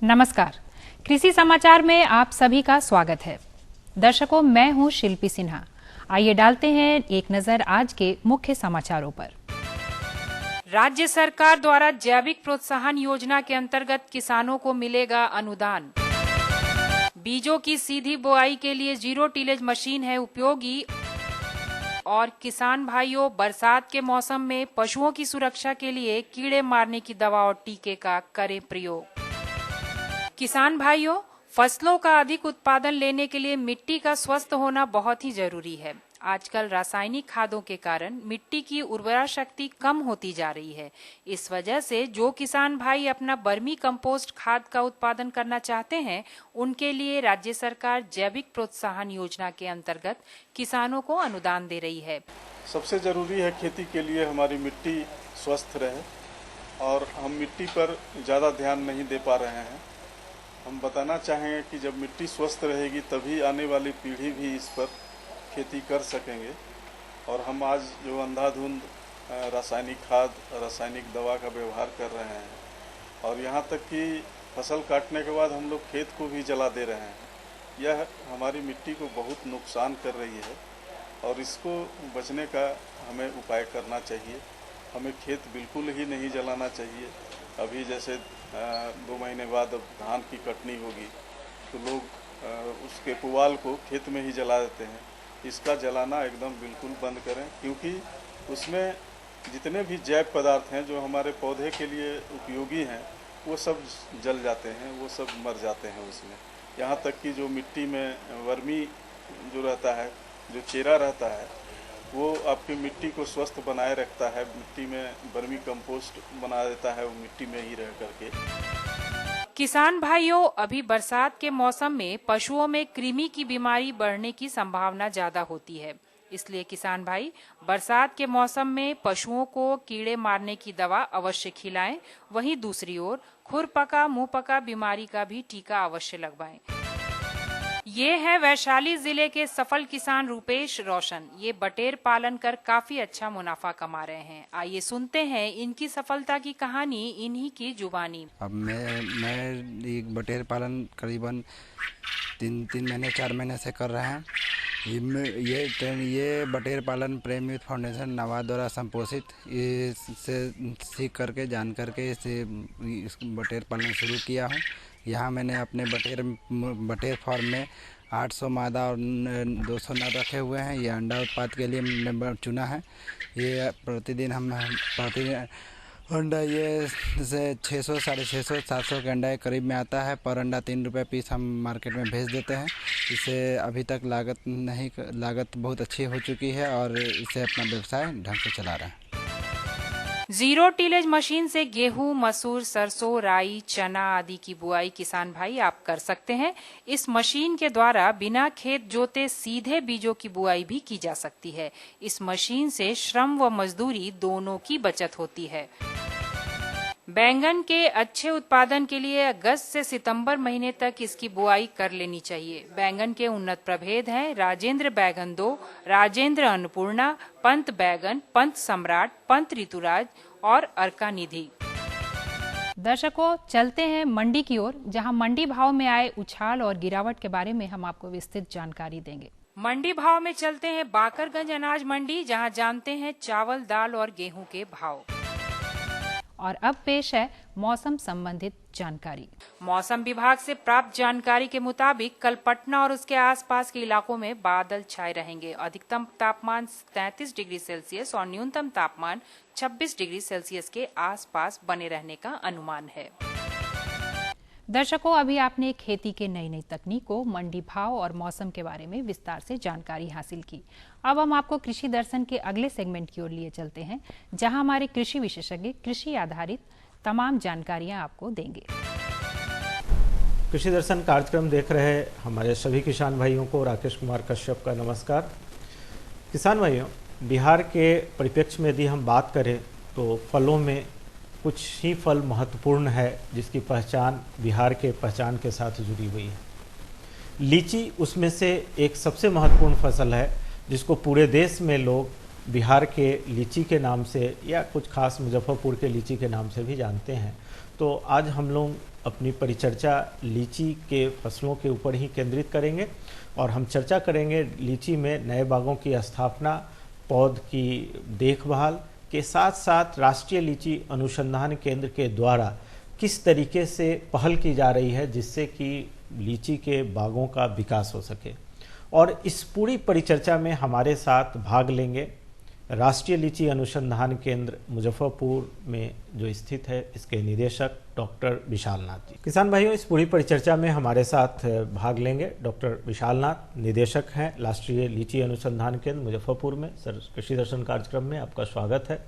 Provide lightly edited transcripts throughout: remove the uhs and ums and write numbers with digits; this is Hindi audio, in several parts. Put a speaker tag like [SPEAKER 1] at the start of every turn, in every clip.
[SPEAKER 1] नमस्कार, कृषि समाचार में आप सभी का स्वागत है। दर्शकों, मैं हूं शिल्पी सिन्हा। आइए डालते हैं एक नजर आज के मुख्य समाचारों पर। राज्य सरकार द्वारा जैविक प्रोत्साहन योजना के अंतर्गत किसानों को मिलेगा अनुदान। बीजों की सीधी बुआई के लिए जीरो टिलेज मशीन है उपयोगी। और किसान भाइयों, बरसात के मौसम में पशुओं की सुरक्षा के लिए कीड़े मारने की दवा और टीके का करें प्रयोग। किसान भाइयों, फसलों का अधिक उत्पादन लेने के लिए मिट्टी का स्वस्थ होना बहुत ही जरूरी है। आजकल रासायनिक खादों के कारण मिट्टी की उर्वरा शक्ति कम होती जा रही है। इस वजह से जो किसान भाई अपना वर्मी कंपोस्ट खाद का उत्पादन करना चाहते हैं, उनके लिए राज्य सरकार जैविक प्रोत्साहन योजना के अंतर्गत किसानों को अनुदान दे रही है।
[SPEAKER 2] सबसे जरूरी है खेती के लिए हमारी मिट्टी स्वस्थ रहे और हम मिट्टी पर ज़्यादा ध्यान नहीं दे पा रहे हैं। हम बताना चाहेंगे कि जब मिट्टी स्वस्थ रहेगी तभी आने वाली पीढ़ी भी इस पर खेती कर सकेंगे। और हम आज जो अंधाधुंध रासायनिक खाद, रासायनिक दवा का व्यवहार कर रहे हैं और यहाँ तक कि फसल काटने के बाद हम लोग खेत को भी जला दे रहे हैं, यह हमारी मिट्टी को बहुत नुकसान कर रही है और इसको बचने का हमें उपाय करना चाहिए। हमें खेत बिल्कुल ही नहीं जलाना चाहिए। अभी जैसे 2 महीने बाद अब धान की कटनी होगी तो लोग उसके पुआल को खेत में ही जला देते हैं। इसका जलाना एकदम बिल्कुल बंद करें, क्योंकि उसमें जितने भी जैव पदार्थ हैं जो हमारे पौधे के लिए उपयोगी हैं वो सब जल जाते हैं, वो सब मर जाते हैं उसमें। यहाँ तक कि जो मिट्टी में वर्मी जो रहता है, जो चेरा रहता है, वो आपकी मिट्टी को स्वस्थ बनाए रखता है। मिट्टी में वर्मी कंपोस्ट बना देता है वो मिट्टी में ही रह करके।
[SPEAKER 1] किसान भाइयों, अभी बरसात के मौसम में पशुओं में कृमि की बीमारी बढ़ने की संभावना ज्यादा होती है। इसलिए किसान भाई बरसात के मौसम में पशुओं को कीड़े मारने की दवा अवश्य खिलाएं। वहीं दूसरी ओर खुरपका मुंहपका बीमारी का भी टीका अवश्य लगवाएं। ये है वैशाली जिले के सफल किसान रूपेश रोशन। ये बटेर पालन कर काफी अच्छा मुनाफा कमा रहे हैं। आइए सुनते हैं इनकी सफलता की कहानी इन्हीं की जुबानी।
[SPEAKER 3] अब मैं एक बटेर पालन करीबन 3 महीने 4 महीने से कर रहे हैं। ये बटेर पालन प्रेम यूथ फाउंडेशन नवा द्वारा संपोषित इससे सीख करके जान करके इस बटेर पालन शुरू किया हूँ। यहाँ मैंने अपने बटेर फार्म में 800 मादा और 200 नर रखे हुए हैं। ये अंडा उत्पाद के लिए मैंने चुना है। ये प्रतिदिन अंडा ये से 600, 650, 700 के अंडा करीब में आता है। पर अंडा 3 रुपये पीस हम मार्केट में भेज देते हैं। इससे अभी तक लागत बहुत अच्छी हो चुकी है और इसे अपना व्यवसाय ढंग से चला रहे हैं।
[SPEAKER 1] जीरो टिलेज मशीन से गेहूं, मसूर, सरसों, राई, चना आदि की बुआई किसान भाई आप कर सकते हैं। इस मशीन के द्वारा बिना खेत जोते सीधे बीजों की बुआई भी की जा सकती है। इस मशीन से श्रम व मजदूरी दोनों की बचत होती है। बैंगन के अच्छे उत्पादन के लिए अगस्त से सितंबर महीने तक इसकी बुआई कर लेनी चाहिए। बैंगन के उन्नत प्रभेद हैं राजेंद्र बैगन 2, राजेंद्र अन्नपूर्णा, पंत बैगन, पंत सम्राट, पंत ऋतुराज और अर्का निधि। दर्शकों, चलते हैं मंडी की ओर, जहां मंडी भाव में आए उछाल और गिरावट के बारे में हम आपको विस्तृत जानकारी देंगे। मंडी भाव में चलते हैं बाकरगंज अनाज मंडी, जहां जानते हैं चावल, दाल और गेहूं के भाव। और अब पेश है मौसम संबंधित जानकारी। मौसम विभाग से प्राप्त जानकारी के मुताबिक कल पटना और उसके आसपास के इलाकों में बादल छाए रहेंगे। अधिकतम तापमान 33 डिग्री सेल्सियस और न्यूनतम तापमान 26 डिग्री सेल्सियस के आसपास बने रहने का अनुमान है। दर्शकों, अभी आपने खेती के नई तकनीकों, मंडी भाव और मौसम के बारे में विस्तार से जानकारी हासिल की। अब हम आपको कृषि दर्शन के अगले सेगमेंट की ओर लिए चलते हैं, जहां हमारे कृषि विशेषज्ञ कृषि आधारित तमाम जानकारियां आपको देंगे।
[SPEAKER 4] कृषि दर्शन कार्यक्रम देख रहे हमारे सभी किसान भाइयों को राकेश कुमार कश्यप का नमस्कार। किसान भाइयों, बिहार के परिप्रेक्ष्य में यदि हम बात करें तो फलों में कुछ ही फल महत्वपूर्ण है जिसकी पहचान बिहार के पहचान के साथ जुड़ी हुई है। लीची उसमें से एक सबसे महत्वपूर्ण फसल है जिसको पूरे देश में लोग बिहार के लीची के नाम से या कुछ खास मुजफ्फरपुर के लीची के नाम से भी जानते हैं। तो आज हम लोग अपनी परिचर्चा लीची के फसलों के ऊपर ही केंद्रित करेंगे और हम चर्चा करेंगे लीची में नए बागों की स्थापना, पौध की देखभाल के साथ साथ राष्ट्रीय लीची अनुसंधान केंद्र के द्वारा किस तरीके से पहल की जा रही है जिससे कि लीची के बागों का विकास हो सके। और इस पूरी परिचर्चा में हमारे साथ भाग लेंगे राष्ट्रीय लीची अनुसंधान केंद्र मुजफ्फरपुर में जो स्थित है, इसके निदेशक डॉक्टर विशाल नाथ जी। किसान भाइयों, इस पूरी परिचर्चा में हमारे साथ भाग लेंगे डॉक्टर विशाल नाथ, निदेशक हैं राष्ट्रीय लीची अनुसंधान केंद्र मुजफ्फरपुर में। सर, कृषि दर्शन कार्यक्रम में आपका स्वागत है।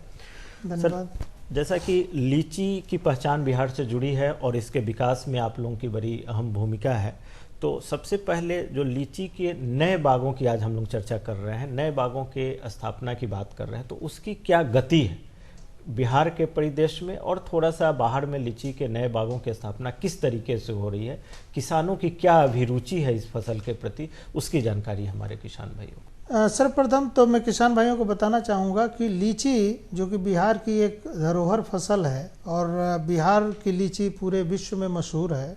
[SPEAKER 5] धन्यवाद।
[SPEAKER 4] जैसा कि लीची की पहचान बिहार से जुड़ी है और इसके विकास में आप लोगों की बड़ी अहम भूमिका है, तो सबसे पहले जो लीची के नए बागों की आज हम लोग चर्चा कर रहे हैं, नए बागों के स्थापना की बात कर रहे हैं, तो उसकी क्या गति है बिहार के परिदृश्य में और थोड़ा सा बाहर में लीची के नए बागों की स्थापना किस तरीके से हो रही है, किसानों की क्या अभिरुचि है इस फसल के प्रति, उसकी जानकारी हमारे किसान भाइयों।
[SPEAKER 5] सर्वप्रथम तो मैं किसान भाइयों को बताना चाहूँगा कि लीची जो कि बिहार की एक धरोहर फसल है और बिहार की लीची पूरे विश्व में मशहूर है,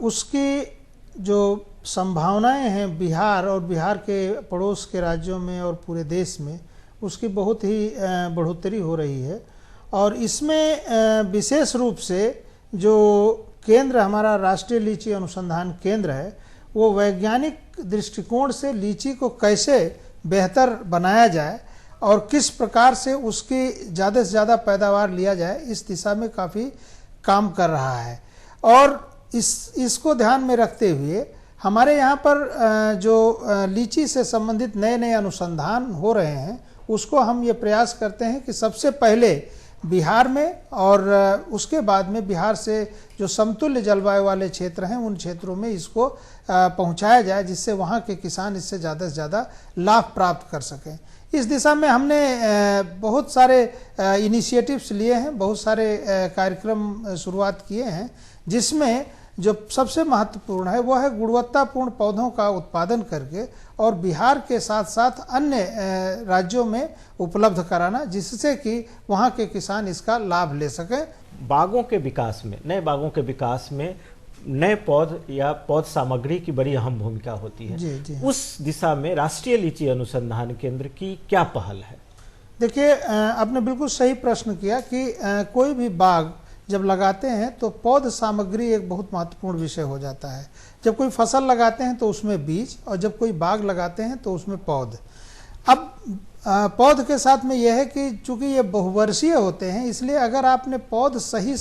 [SPEAKER 5] उसकी जो संभावनाएं हैं बिहार और बिहार के पड़ोस के राज्यों में और पूरे देश में, उसकी बहुत ही बढ़ोतरी हो रही है। और इसमें विशेष रूप से जो केंद्र हमारा राष्ट्रीय लीची अनुसंधान केंद्र है, वो वैज्ञानिक दृष्टिकोण से लीची को कैसे बेहतर बनाया जाए और किस प्रकार से उसकी ज़्यादा से ज़्यादा पैदावार लिया जाए, इस दिशा में काफ़ी काम कर रहा है। और इसको ध्यान में रखते हुए हमारे यहाँ पर जो लीची से संबंधित नए नए अनुसंधान हो रहे हैं, उसको हम ये प्रयास करते हैं कि सबसे पहले बिहार में और उसके बाद में बिहार से जो समतुल्य जलवायु वाले क्षेत्र हैं, उन क्षेत्रों में इसको पहुँचाया जाए, जिससे वहाँ के किसान इससे ज़्यादा से ज़्यादा लाभ प्राप्त कर सकें। इस दिशा में हमने बहुत सारे इनिशिएटिव्स लिए हैं, बहुत सारे कार्यक्रम शुरुआत किए हैं, जिसमें जो सबसे महत्वपूर्ण है वो है गुणवत्तापूर्ण पौधों का उत्पादन करके और बिहार के साथ साथ अन्य राज्यों में उपलब्ध कराना, जिससे कि वहाँ के किसान इसका लाभ ले सकें।
[SPEAKER 4] बागों के विकास में, नए बागों के विकास में नए पौध या पौध सामग्री की बड़ी अहम भूमिका होती है।
[SPEAKER 5] जी।
[SPEAKER 4] उस दिशा में राष्ट्रीय लीची अनुसंधान केंद्र की क्या पहल है?
[SPEAKER 5] देखिए, आपने बिल्कुल सही प्रश्न किया कि कोई भी बाग जब लगाते हैं तो पौध सामग्री एक बहुत महत्वपूर्ण विषय हो जाता है। जब कोई फसल लगाते हैं तो उसमें बीज, और जब कोई बाग लगाते हैं तो उसमें पौध। अब पौध के साथ में यह है कि चूंकि ये बहुवर्षीय होते हैं, इसलिए अगर आपने पौध सही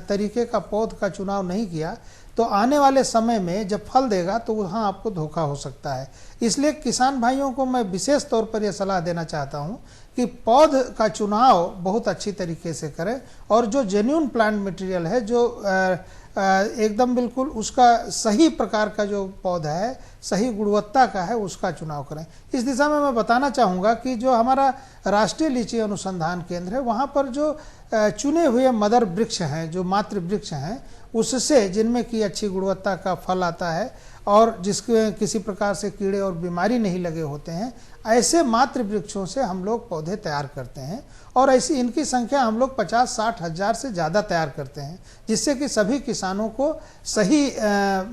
[SPEAKER 5] तरीके का पौध का चुनाव नहीं किया तो आने वाले समय में जब फल देगा तो वहाँ आपको धोखा हो सकता है। इसलिए किसान भाइयों को मैं विशेष तौर पर यह सलाह देना चाहता हूँ कि पौध का चुनाव बहुत अच्छी तरीके से करें और जो जेन्युइन प्लांट मटेरियल है, जो एकदम बिल्कुल उसका सही प्रकार का जो पौधा है, सही गुणवत्ता का है, उसका चुनाव करें। इस दिशा में मैं बताना चाहूँगा कि जो हमारा राष्ट्रीय लीची अनुसंधान केंद्र है, वहाँ पर जो चुने हुए मदर वृक्ष हैं, जो मातृ वृक्ष हैं, उससे जिनमें की अच्छी गुणवत्ता का फल आता है और जिसके किसी प्रकार से कीड़े और बीमारी नहीं लगे होते हैं, ऐसे मातृ वृक्षों से हम लोग पौधे तैयार करते हैं। और ऐसी इनकी संख्या हम लोग 50-60 हज़ार से ज़्यादा तैयार करते हैं, जिससे कि सभी किसानों को सही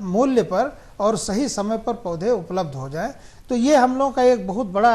[SPEAKER 5] मूल्य पर और सही समय पर पौधे उपलब्ध हो जाए। तो ये हम लोगों का एक बहुत बड़ा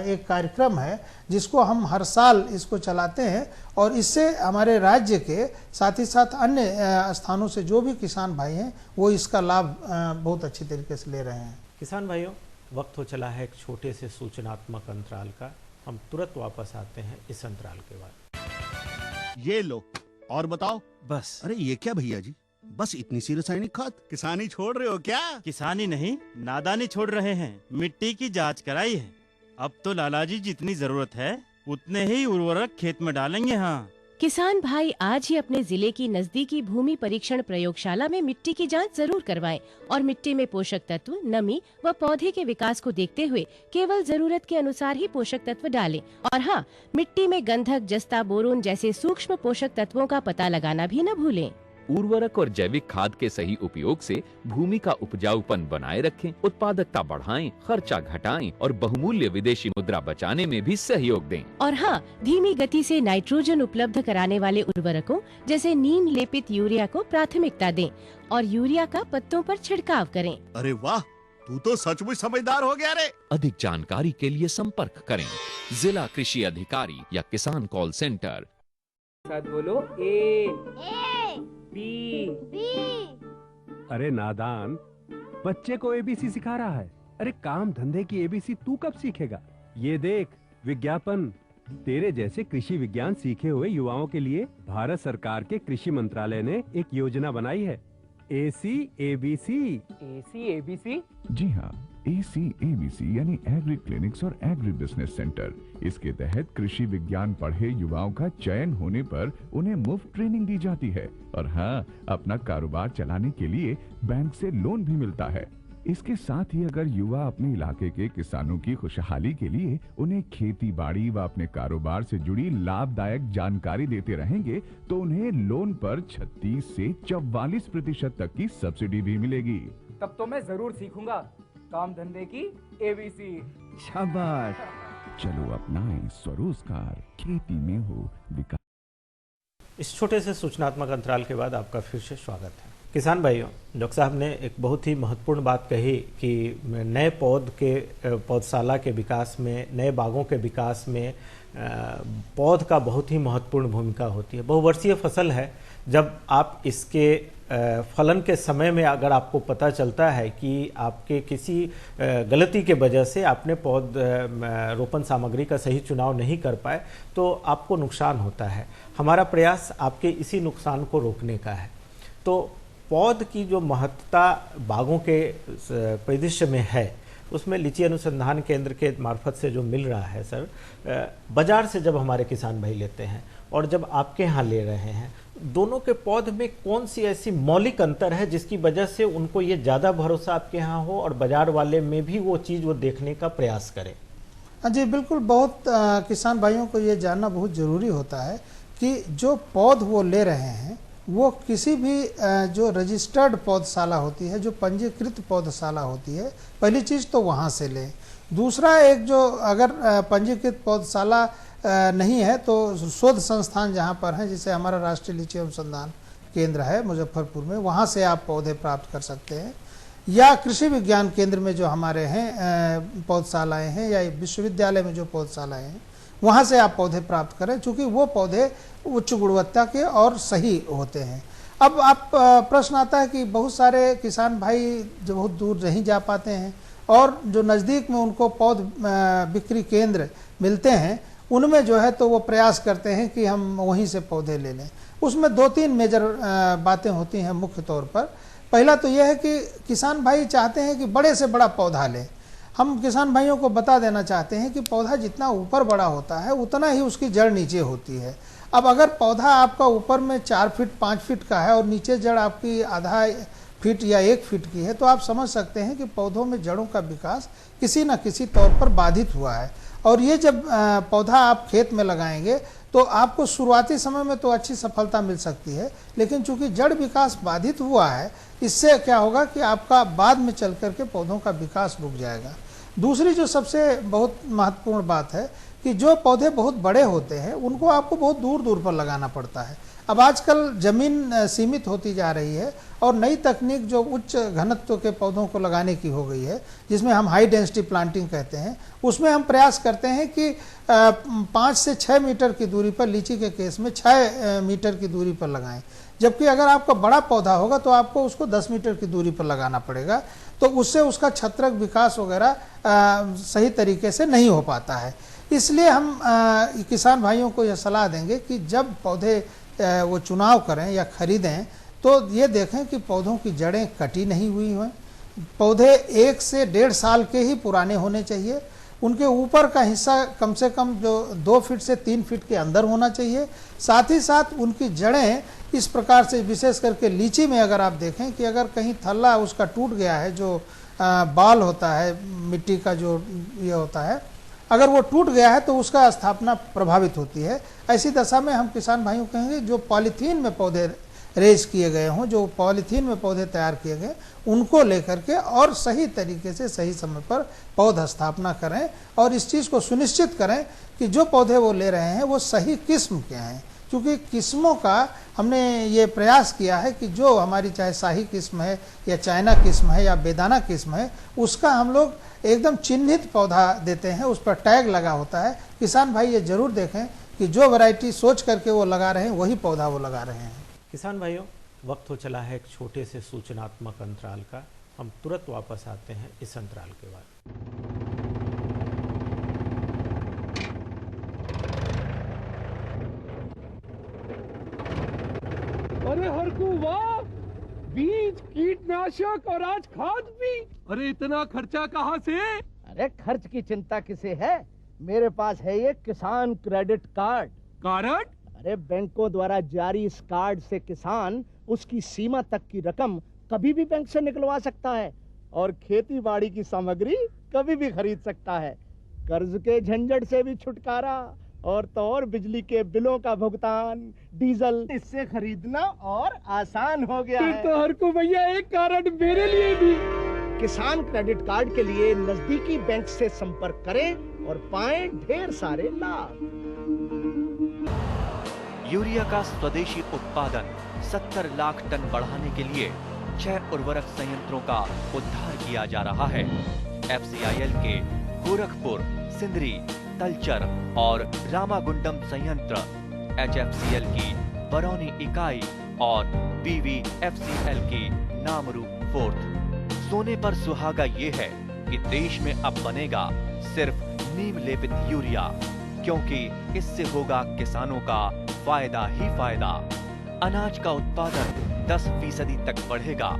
[SPEAKER 5] एक कार्यक्रम है, जिसको हम हर साल इसको चलाते हैं और इससे हमारे राज्य के साथ ही साथ अन्य स्थानों से जो भी किसान भाई हैं, वो इसका लाभ बहुत अच्छी तरीके से ले रहे हैं।
[SPEAKER 4] किसान भाइयों, वक्त हो चला है एक छोटे से सूचनात्मक अंतराल का। हम तुरंत वापस आते हैं इस अंतराल के बाद।
[SPEAKER 6] ये लो और बताओ।
[SPEAKER 7] बस।
[SPEAKER 6] अरे ये क्या भैया जी, बस इतनी सी रासायनिक खाद? किसानी छोड़ रहे हो क्या?
[SPEAKER 7] किसानी नहीं, नादानी छोड़ रहे हैं। मिट्टी की जांच कराई है। अब तो लालाजी जितनी जरूरत है उतने ही उर्वरक खेत में डालेंगे। हाँ,
[SPEAKER 8] किसान भाई आज ही अपने जिले की नजदीकी भूमि परीक्षण प्रयोगशाला में मिट्टी की जांच जरूर करवाएं और मिट्टी में पोषक तत्व, नमी व पौधे के विकास को देखते हुए केवल जरूरत के अनुसार ही पोषक तत्व डालें। और हाँ, मिट्टी में गंधक, जस्ता, बोरोन जैसे सूक्ष्म पोषक तत्वों का पता लगाना भी न भूलें।
[SPEAKER 9] उर्वरक और जैविक खाद के सही उपयोग से भूमि का उपजाऊपन बनाए रखें, उत्पादकता बढ़ाएं, खर्चा घटाएं और बहुमूल्य विदेशी मुद्रा बचाने में भी सहयोग दें।
[SPEAKER 8] और हाँ, धीमी गति से नाइट्रोजन उपलब्ध कराने वाले उर्वरकों जैसे नीम लेपित यूरिया को प्राथमिकता दें और यूरिया का पत्तों पर छिड़काव करें।
[SPEAKER 6] अरे वाह, तू तो सचमुच समझदार हो गया रे।
[SPEAKER 9] अधिक जानकारी के लिए संपर्क करें जिला कृषि अधिकारी या किसान कॉल सेंटर।
[SPEAKER 10] साथ बोलो ए बी।
[SPEAKER 11] अरे नादान, बच्चे को एबीसी सिखा रहा है। अरे काम धंधे की एबीसी तू कब सीखेगा? ये देख विज्ञापन। तेरे जैसे कृषि विज्ञान सीखे हुए युवाओं के लिए भारत सरकार के कृषि मंत्रालय ने एक योजना बनाई है, ACABC।
[SPEAKER 10] ACABC?
[SPEAKER 12] जी हाँ, ACABC यानी एग्री क्लिनिक्स और एग्री बिजनेस सेंटर। इसके तहत कृषि विज्ञान पढ़े युवाओं का चयन होने पर उन्हें मुफ्त ट्रेनिंग दी जाती है और हाँ, अपना कारोबार चलाने के लिए बैंक से लोन भी मिलता है। इसके साथ ही अगर युवा अपने इलाके के किसानों की खुशहाली के लिए उन्हें खेती बाड़ी व अपने कारोबार से जुड़ी लाभदायक जानकारी देते रहेंगे तो उन्हें लोन पर 36 से 44% तक की सब्सिडी भी मिलेगी।
[SPEAKER 10] तब तो मैं जरूर सीखूंगा काम धंधे की ABC।
[SPEAKER 12] शाबाश, चलो अपनाएं स्वरोजगार, खेती में हो विकास।
[SPEAKER 4] इस छोटे से सूचनात्मक अंतराल के बाद आपका फिर से स्वागत है। किसान भाइयों, डॉक्टर साहब ने एक बहुत ही महत्वपूर्ण बात कही कि नए पौधशाला के विकास में, नए बागों के विकास में पौध का बहुत ही महत्वपूर्ण भूमिका होती है। बहुवर्षीय फसल है, जब आप इसके फलन के समय में अगर आपको पता चलता है कि आपके किसी गलती के वजह से आपने पौध रोपण सामग्री का सही चुनाव नहीं कर पाए तो आपको नुकसान होता है। हमारा प्रयास आपके इसी नुकसान को रोकने का है। तो पौध की जो महत्ता बागों के परिदृश्य में है, उसमें लीची अनुसंधान केंद्र के मार्फत से जो मिल रहा है सर, बाजार से जब हमारे किसान भाई लेते हैं और जब आपके यहाँ ले रहे हैं, दोनों के पौध में कौन सी ऐसी मौलिक अंतर है जिसकी वजह से उनको ये ज़्यादा भरोसा आपके यहाँ हो और बाजार वाले में भी वो चीज़ वो देखने का प्रयास करें?
[SPEAKER 5] जी बिल्कुल, बहुत किसान भाइयों को ये जानना बहुत ज़रूरी होता है कि जो पौध वो ले रहे हैं वो किसी भी जो रजिस्टर्ड पौधशाला होती है, जो पंजीकृत पौधशाला होती है, पहली चीज़ तो वहाँ से लें। दूसरा, एक जो अगर पंजीकृत पौधशाला नहीं है तो शोध संस्थान जहाँ पर हैं, जैसे हमारा राष्ट्रीय लीची अनुसंधान केंद्र है मुजफ्फरपुर में, वहाँ से आप पौधे प्राप्त कर सकते हैं, या कृषि विज्ञान केंद्र में जो हमारे हैं पौधशालाएँ हैं, या विश्वविद्यालय में जो पौधशालाएँ हैं वहाँ से आप पौधे प्राप्त करें, चूँकि वो पौधे उच्च गुणवत्ता के और सही होते हैं। अब आप प्रश्न आता है कि बहुत सारे किसान भाई जो बहुत दूर नहीं जा पाते हैं और जो नज़दीक में उनको पौध बिक्री केंद्र मिलते हैं, उनमें जो है तो वो प्रयास करते हैं कि हम वहीं से पौधे ले लें। उसमें 2-3 मेजर बातें होती हैं मुख्य तौर पर। पहला तो यह है कि किसान भाई चाहते हैं कि बड़े से बड़ा पौधा लें। हम किसान भाइयों को बता देना चाहते हैं कि पौधा जितना ऊपर बड़ा होता है उतना ही उसकी जड़ नीचे होती है। अब अगर पौधा आपका ऊपर में 4 फीट 5 फीट का है और नीचे जड़ आपकी आधा फीट या 1 फीट की है, तो आप समझ सकते हैं कि पौधों में जड़ों का विकास किसी न किसी तौर पर बाधित हुआ है। और ये जब पौधा आप खेत में लगाएंगे तो आपको शुरुआती समय में तो अच्छी सफलता मिल सकती है, लेकिन चूंकि जड़ विकास बाधित हुआ है, इससे क्या होगा कि आपका बाद में चल करके पौधों का विकास रुक जाएगा। दूसरी जो सबसे बहुत महत्वपूर्ण बात है कि जो पौधे बहुत बड़े होते हैं उनको आपको बहुत दूर दूर पर लगाना पड़ता है। अब आजकल ज़मीन सीमित होती जा रही है और नई तकनीक जो उच्च घनत्व के पौधों को लगाने की हो गई है, जिसमें हम हाई डेंसिटी प्लांटिंग कहते हैं, उसमें हम प्रयास करते हैं कि 5 से 6 मीटर की दूरी पर, लीची के केस में 6 मीटर की दूरी पर लगाएं, जबकि अगर आपका बड़ा पौधा होगा तो आपको उसको 10 मीटर की दूरी पर लगाना पड़ेगा। तो उससे उसका छत्रक विकास वगैरह सही तरीके से नहीं हो पाता है। इसलिए हम किसान भाइयों को यह सलाह देंगे कि जब पौधे वो चुनाव करें या खरीदें तो ये देखें कि पौधों की जड़ें कटी नहीं हुई हों, पौधे 1 से 1.5 साल के ही पुराने होने चाहिए, उनके ऊपर का हिस्सा कम से कम जो 2 फीट से 3 फीट के अंदर होना चाहिए। साथ ही साथ उनकी जड़ें इस प्रकार से, विशेष करके लीची में अगर आप देखें कि अगर कहीं थल्ला उसका टूट गया है, जो बाल होता है मिट्टी का जो ये होता है, अगर वो टूट गया है तो उसका स्थापना प्रभावित होती है। ऐसी दशा में हम किसान भाइयों कहेंगे जो पॉलीथीन में पौधे रेज किए गए हों, जो पॉलीथीन में पौधे तैयार किए गए, उनको लेकर के और सही तरीके से सही समय पर पौध स्थापना करें और इस चीज़ को सुनिश्चित करें कि जो पौधे वो ले रहे हैं वो सही किस्म के हैं। क्योंकि किस्मों का हमने ये प्रयास किया है कि जो हमारी चाहे शाही किस्म है या चाइना किस्म है या बेदाना किस्म है, उसका हम लोग एकदम चिन्हित पौधा देते हैं, उस पर टैग लगा होता है। किसान भाई ये जरूर देखें कि जो वैरायटी सोच करके वो लगा रहे हैं वही पौधा वो लगा रहे हैं।
[SPEAKER 4] किसान भाइयों, वक्त हो चला है एक छोटे से सूचनात्मक अंतराल का। हम तुरंत वापस आते हैं इस अंतराल के बाद।
[SPEAKER 11] अरे हरकू वाह, बीज, कीटनाशक और आज खाद भी। अरे इतना खर्चा कहाँ से?
[SPEAKER 13] अरे खर्च की चिंता किसे है, मेरे पास है ये किसान क्रेडिट कार्ड।
[SPEAKER 11] कार्ड?
[SPEAKER 13] अरे बैंकों द्वारा जारी इस कार्ड से किसान उसकी सीमा तक की रकम कभी भी बैंक से निकलवा सकता है और खेती बाड़ी की सामग्री कभी भी खरीद सकता है। कर्ज के झंझट से भी छुटकारा और तो और बिजली के बिलों का भुगतान, डीजल इससे खरीदना और आसान हो गया है।
[SPEAKER 11] तो हर को भैया एक कार्ड मेरे लिए भी।
[SPEAKER 13] किसान क्रेडिट कार्ड के लिए नजदीकी बैंक से संपर्क करें और पाएं ढेर सारे लाभ।
[SPEAKER 14] यूरिया का स्वदेशी उत्पादन 70 लाख टन बढ़ाने के लिए 6 उर्वरक संयंत्रों का उद्धार किया जा रहा है। FCIL के गोरखपुर, सिंदरी, तलचर और रामागुंडम संयंत्र, HFCL की बरौनी इकाई और BVFCL की नामरू फोर्थ। सोने पर सुहागा ये है कि देश में अब बनेगा सिर्फ नीम लेपित यूरिया, क्योंकि इससे होगा किसानों का फायदा ही फायदा। अनाज का उत्पादन 10% तक बढ़ेगा,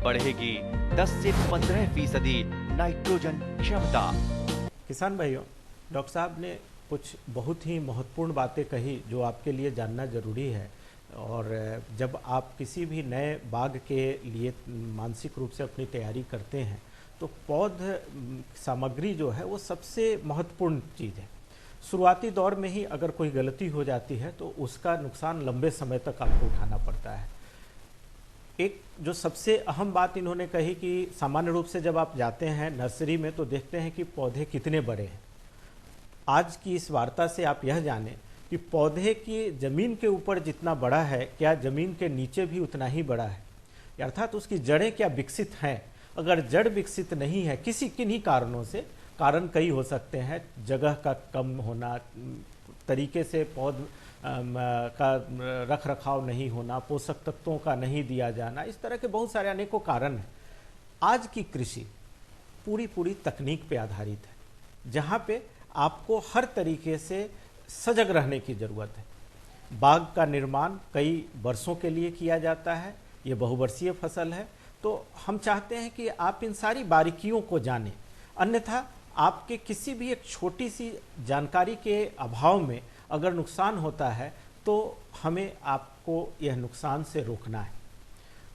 [SPEAKER 14] बढ़ेगी 10 से 15% नाइट्रोजन क्षमता।
[SPEAKER 4] किसान भाइयों, डॉक्टर साहब ने कुछ बहुत ही महत्वपूर्ण बातें कही जो आपके लिए जानना जरूरी है। और जब आप किसी भी नए बाग के लिए मानसिक रूप से अपनी तैयारी करते हैं तो पौध सामग्री जो है वो सबसे महत्वपूर्ण चीज़ है। शुरुआती दौर में ही अगर कोई गलती हो जाती है तो उसका नुकसान लंबे समय तक आपको उठाना पड़ता है। एक जो सबसे अहम बात इन्होंने कही कि सामान्य रूप से जब आप जाते हैं नर्सरी में तो देखते हैं कि पौधे कितने बड़े हैं। आज की इस वार्ता से आप यह जानें कि पौधे की जमीन के ऊपर जितना बड़ा है, क्या जमीन के नीचे भी उतना ही बड़ा है, अर्थात उसकी जड़ें क्या विकसित हैं। अगर जड़ विकसित नहीं है किसी किन्हीं कारणों से, कारण कई हो सकते हैं, जगह का कम होना, तरीके से पौध का रख रखाव नहीं होना, पोषक तत्वों का नहीं दिया जाना, इस तरह के बहुत सारे अनेकों कारण हैं। आज की कृषि पूरी तकनीक पे आधारित है, जहाँ पे आपको हर तरीके से सजग रहने की ज़रूरत है। बाग का निर्माण कई वर्षों के लिए किया जाता है, ये बहुवर्षीय फसल है, तो हम चाहते हैं कि आप इन सारी बारीकियों को जानें। अन्यथा आपके किसी भी एक छोटी सी जानकारी के अभाव में अगर नुकसान होता है तो हमें आपको यह नुकसान से रोकना है।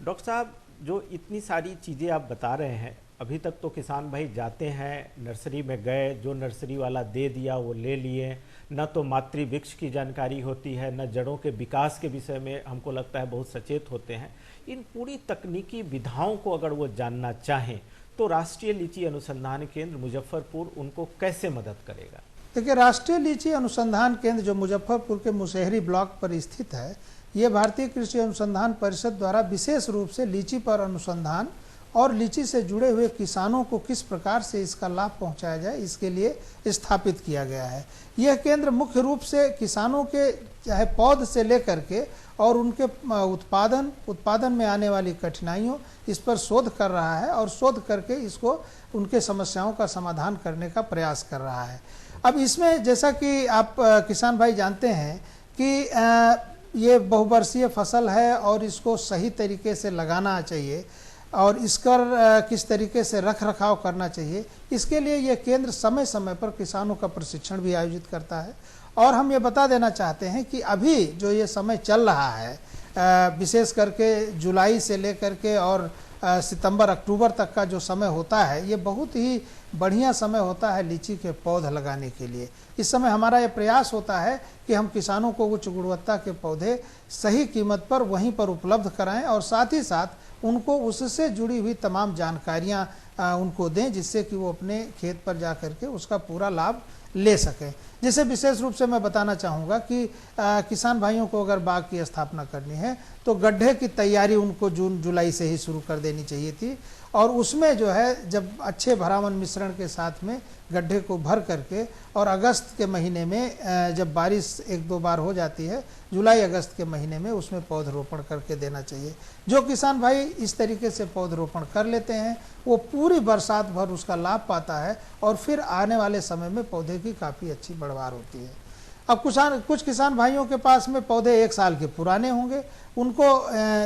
[SPEAKER 4] डॉक्टर साहब, जो इतनी सारी चीज़ें आप बता रहे हैं, अभी तक तो किसान भाई जाते हैं नर्सरी में गए, जो नर्सरी वाला दे दिया वो ले लिए, न तो मातृ वृक्ष की जानकारी होती है, न जड़ों के विकास के विषय में हमको लगता है बहुत सचेत होते हैं। इन पूरी तकनीकी विधाओं को अगर वो जानना चाहें तो राष्ट्रीय लीची अनुसंधान केंद्र मुजफ्फरपुर उनको कैसे मदद करेगा?
[SPEAKER 5] देखिए, राष्ट्रीय लीची अनुसंधान केंद्र जो मुजफ्फरपुर के मुशहरी ब्लॉक पर स्थित है, ये भारतीय कृषि अनुसंधान परिषद द्वारा विशेष रूप से लीची पर अनुसंधान और लीची से जुड़े हुए किसानों को किस प्रकार से इसका लाभ पहुंचाया जाए, इसके लिए स्थापित किया गया है। यह केंद्र मुख्य रूप से किसानों के चाहे पौध से लेकर के और उनके उत्पादन में आने वाली कठिनाइयों, इस पर शोध कर रहा है और शोध करके इसको उनके समस्याओं का समाधान करने का प्रयास कर रहा है। अब इसमें जैसा कि आप किसान भाई जानते हैं कि ये बहुवर्षीय फसल है और इसको सही तरीके से लगाना चाहिए और इसका किस तरीके से रख रखाव करना चाहिए, इसके लिए ये केंद्र समय समय पर किसानों का प्रशिक्षण भी आयोजित करता है। और हम ये बता देना चाहते हैं कि अभी जो ये समय चल रहा है, विशेष करके जुलाई से लेकर के और सितंबर अक्टूबर तक का जो समय होता है, ये बहुत ही बढ़िया समय होता है लीची के पौध लगाने के लिए। इस समय हमारा ये प्रयास होता है कि हम किसानों को उच्च गुणवत्ता के पौधे सही कीमत पर वहीं पर उपलब्ध कराएं और साथ ही साथ उनको उससे जुड़ी हुई तमाम जानकारियां उनको दें, जिससे कि वो अपने खेत पर जा करके उसका पूरा लाभ ले सकें। जैसे विशेष रूप से मैं बताना चाहूँगा कि किसान भाइयों को अगर बाग की स्थापना करनी है तो गड्ढे की तैयारी उनको जून जुलाई से ही शुरू कर देनी चाहिए थी, और उसमें जो है जब अच्छे भरावन मिश्रण के साथ में गड्ढे को भर करके और अगस्त के महीने में जब बारिश एक दो बार हो जाती है, जुलाई अगस्त के महीने में उसमें पौधरोपण करके देना चाहिए। जो किसान भाई इस तरीके से पौधरोपण कर लेते हैं वो पूरी बरसात भर उसका लाभ पाता है और फिर आने वाले समय में पौधे की काफ़ी अच्छी बढ़वार होती है। अब कुछ किसान भाइयों के पास में पौधे 1 साल के पुराने होंगे, उनको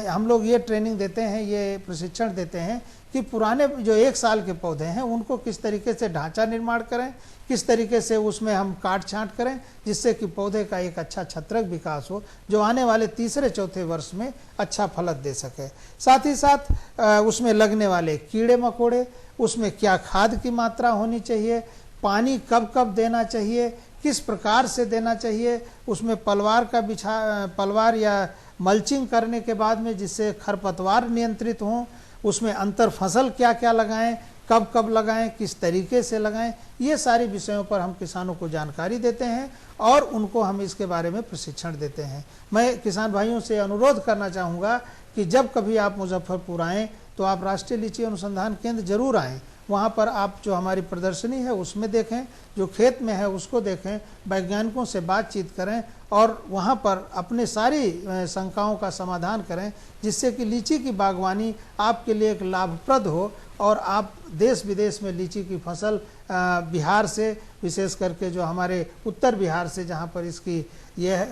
[SPEAKER 5] हम लोग ये ट्रेनिंग देते हैं, ये प्रशिक्षण देते हैं कि पुराने जो 1 साल के पौधे हैं उनको किस तरीके से ढांचा निर्माण करें, किस तरीके से उसमें हम काट छांट करें, जिससे कि पौधे का एक अच्छा छत्रक विकास हो जो आने वाले तीसरे चौथे वर्ष में अच्छा फलत दे सके। साथ ही साथ उसमें लगने वाले कीड़े मकोड़े, उसमें क्या खाद की मात्रा होनी चाहिए, पानी कब कब देना चाहिए, किस प्रकार से देना चाहिए, उसमें पलवार या मल्चिंग करने के बाद में जिससे खरपतवार नियंत्रित हों, उसमें अंतर फसल क्या क्या लगाएं, कब कब लगाएं, किस तरीके से लगाएं, ये सारी विषयों पर हम किसानों को जानकारी देते हैं और उनको हम इसके बारे में प्रशिक्षण देते हैं। मैं किसान भाइयों से अनुरोध करना चाहूँगा कि जब कभी आप मुजफ्फरपुर आएँ तो आप राष्ट्रीय लीची अनुसंधान केंद्र जरूर आएँ। वहाँ पर आप जो हमारी प्रदर्शनी है उसमें देखें, जो खेत में है उसको देखें, वैज्ञानिकों से बातचीत करें और वहाँ पर अपने सारी शंकाओं का समाधान करें, जिससे कि लीची की बागवानी आपके लिए एक लाभप्रद हो और आप देश विदेश में लीची की फसल बिहार से, विशेष करके जो हमारे उत्तर बिहार से जहाँ पर इसकी यह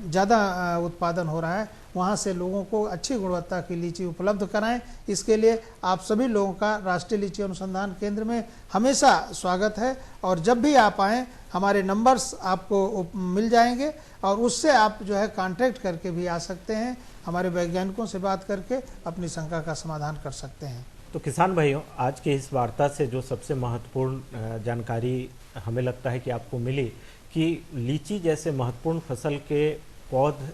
[SPEAKER 5] ज़्यादा उत्पादन हो रहा है, वहाँ से लोगों को अच्छी गुणवत्ता की लीची उपलब्ध कराएं। इसके लिए आप सभी लोगों का राष्ट्रीय लीची अनुसंधान केंद्र में हमेशा स्वागत है और जब भी आप आएँ हमारे नंबर्स आपको मिल जाएंगे और उससे आप जो है कांटेक्ट करके भी आ सकते हैं, हमारे वैज्ञानिकों से बात करके अपनी शंका का समाधान कर सकते हैं।
[SPEAKER 4] तो किसान भाइयों, आज के इस वार्ता से जो सबसे महत्वपूर्ण जानकारी हमें लगता है कि आपको मिली कि लीची जैसे महत्वपूर्ण फसल के पौध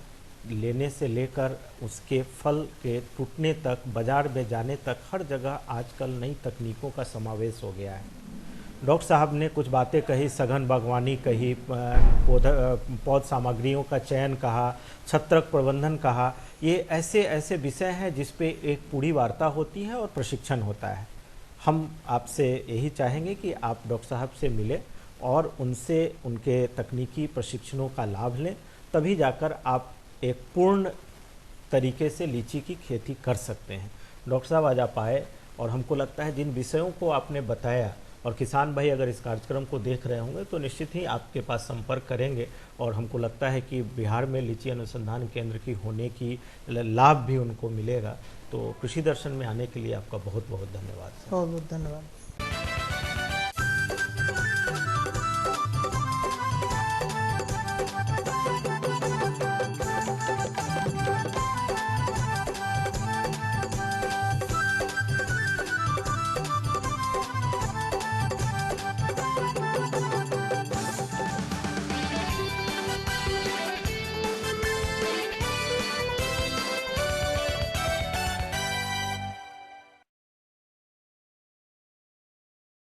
[SPEAKER 4] लेने से लेकर उसके फल के टूटने तक, बाजार में जाने तक, हर जगह आजकल नई तकनीकों का समावेश हो गया है। डॉक्टर साहब ने कुछ बातें कही, सघन बागवानी कही, पौध सामग्रियों का चयन कहा, छत्रक प्रबंधन कहा। ये ऐसे विषय हैं जिस पे एक पूरी वार्ता होती है और प्रशिक्षण होता है। हम आपसे यही चाहेंगे कि आप डॉक्टर साहब से मिलें और उनसे उनके तकनीकी प्रशिक्षणों का लाभ लें, तभी जाकर आप एक पूर्ण तरीके से लीची की खेती कर सकते हैं। डॉक्टर साहब आज आप आए और हमको लगता है जिन विषयों को आपने बताया, और किसान भाई अगर इस कार्यक्रम को देख रहे होंगे तो निश्चित ही आपके पास संपर्क करेंगे और हमको लगता है कि बिहार में लीची अनुसंधान केंद्र की होने की लाभ भी उनको मिलेगा। तो कृषि दर्शन में आने के लिए आपका बहुत बहुत धन्यवाद।
[SPEAKER 5] बहुत बहुत धन्यवाद।